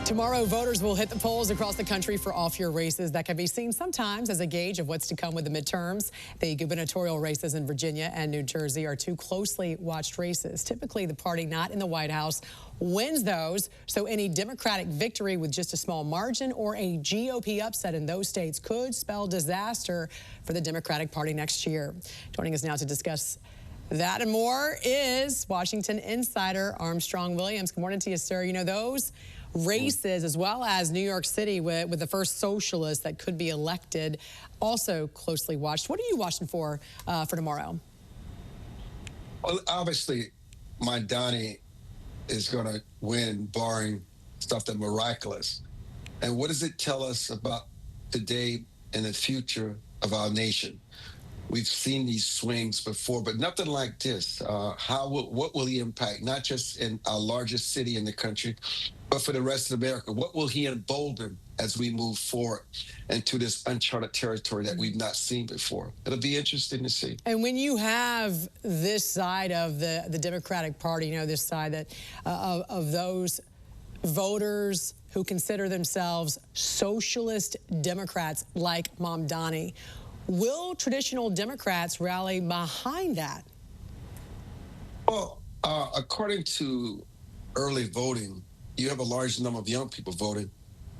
Tomorrow, voters will hit the polls across the country for off-year races that can be seen sometimes as a gauge of what's to come with the midterms. The gubernatorial races in Virginia and New Jersey are two closely watched races. Typically, the party not in the White House wins those, so any Democratic victory with just a small margin or a GOP upset in those states could spell disaster for the Democratic Party next year. Joining us now to discuss that and more is Washington insider Armstrong Williams. Good morning to you, sir. You know, those races, as well as New York City with the first socialist that could be elected, also closely watched. What are you watching for tomorrow? Well, obviously, my Donnie is going to win, barring stuff that's miraculous. And what does it tell us about today and the future of our nation? We've seen these swings before, but nothing like this. What will he impact, not just in our largest city in the country, but for the rest of America? What will he embolden as we move forward into this uncharted territory that we've not seen before? It'll be interesting to see. And when you have this side of the Democratic Party, you know, this side that of those voters who consider themselves socialist Democrats like Mom Donnie, will traditional Democrats rally behind that? Well, according to early voting, you have a large number of young people voting,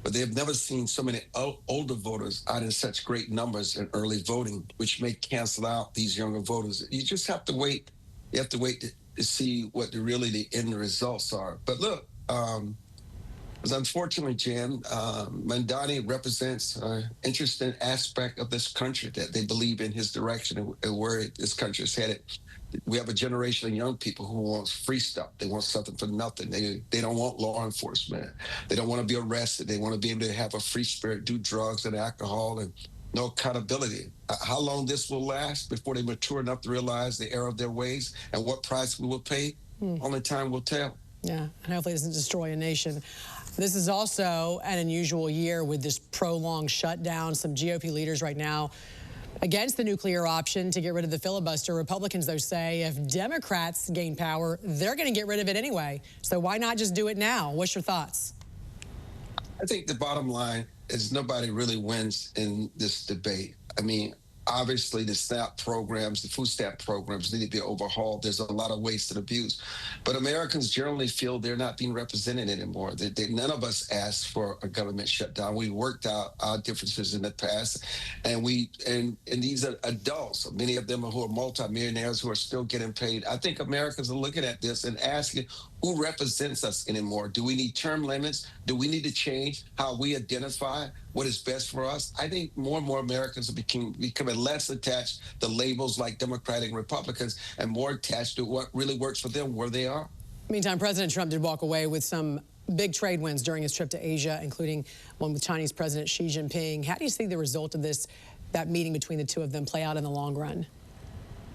but they've never seen so many older voters out in such great numbers in early voting, which may cancel out these younger voters. You just have to wait. You have to wait to see what the end results are. But look, unfortunately, Jan, Mandani represents an interesting aspect of this country, that they believe in his direction and where this country is headed. We have a generation of young people who wants free stuff. They want something for nothing. They don't want law enforcement. They don't want to be arrested. They want to be able to have a free spirit, do drugs and alcohol, and no accountability. How long this will last before they mature enough to realize the error of their ways and what price we will pay? Only time will tell. Yeah, and hopefully it doesn't destroy a nation. This is also an unusual year with this prolonged shutdown. Some GOP leaders right now against the nuclear option to get rid of the filibuster. Republicans, though, say if Democrats gain power, they're going to get rid of it anyway. So why not just do it now? What's your thoughts? I think the bottom line is nobody really wins in this debate. I mean, obviously, the SNAP programs, the food stamp programs need to be overhauled. There's a lot of waste and abuse. But Americans generally feel they're not being represented anymore. None of us asked for a government shutdown. We worked out our differences in the past. And these are adults, many of them who are multimillionaires who are still getting paid. I think Americans are looking at this and asking, who represents us anymore? Do we need term limits? Do we need to change how we identify what is best for us? I think more and more Americans are becoming less attached to labels like Democratic and Republicans and more attached to what really works for them where they are. Meantime, President Trump did walk away with some big trade wins during his trip to Asia, including one with Chinese President Xi Jinping. How do you see the result of that meeting between the two of them play out in the long run?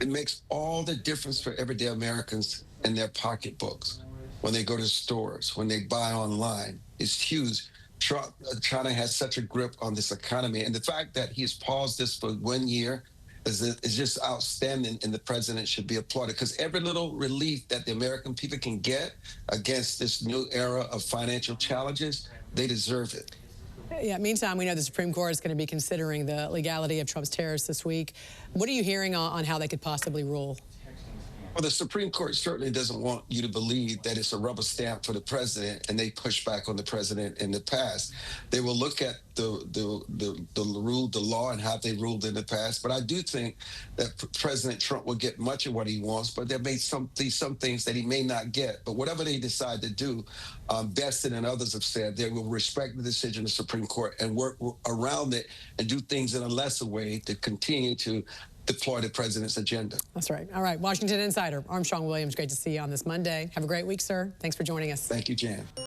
It makes all the difference for everyday Americans in their pocketbooks. When they go to stores, when they buy online, it's huge. China has such a grip on this economy. And the fact that he has paused this for 1 year is just outstanding, and the president should be applauded, because every little relief that the American people can get against this new era of financial challenges, they deserve it. Yeah, meantime, we know the Supreme Court is going to be considering the legality of Trump's tariffs this week. What are you hearing on how they could possibly rule? Well, the Supreme Court certainly doesn't want you to believe that it's a rubber stamp for the president, and they push back on the president in the past. They will look at the law and how they ruled in the past. But I do think that President Trump will get much of what he wants, but there may be some things that he may not get. But whatever they decide to do, Beston and others have said they will respect the decision of the Supreme Court and work around it and do things in a lesser way to continue to deploy the president's agenda. That's right. All right. Washington insider Armstrong Williams, great to see you on this Monday. Have a great week, sir. Thanks for joining us. Thank you, Jan.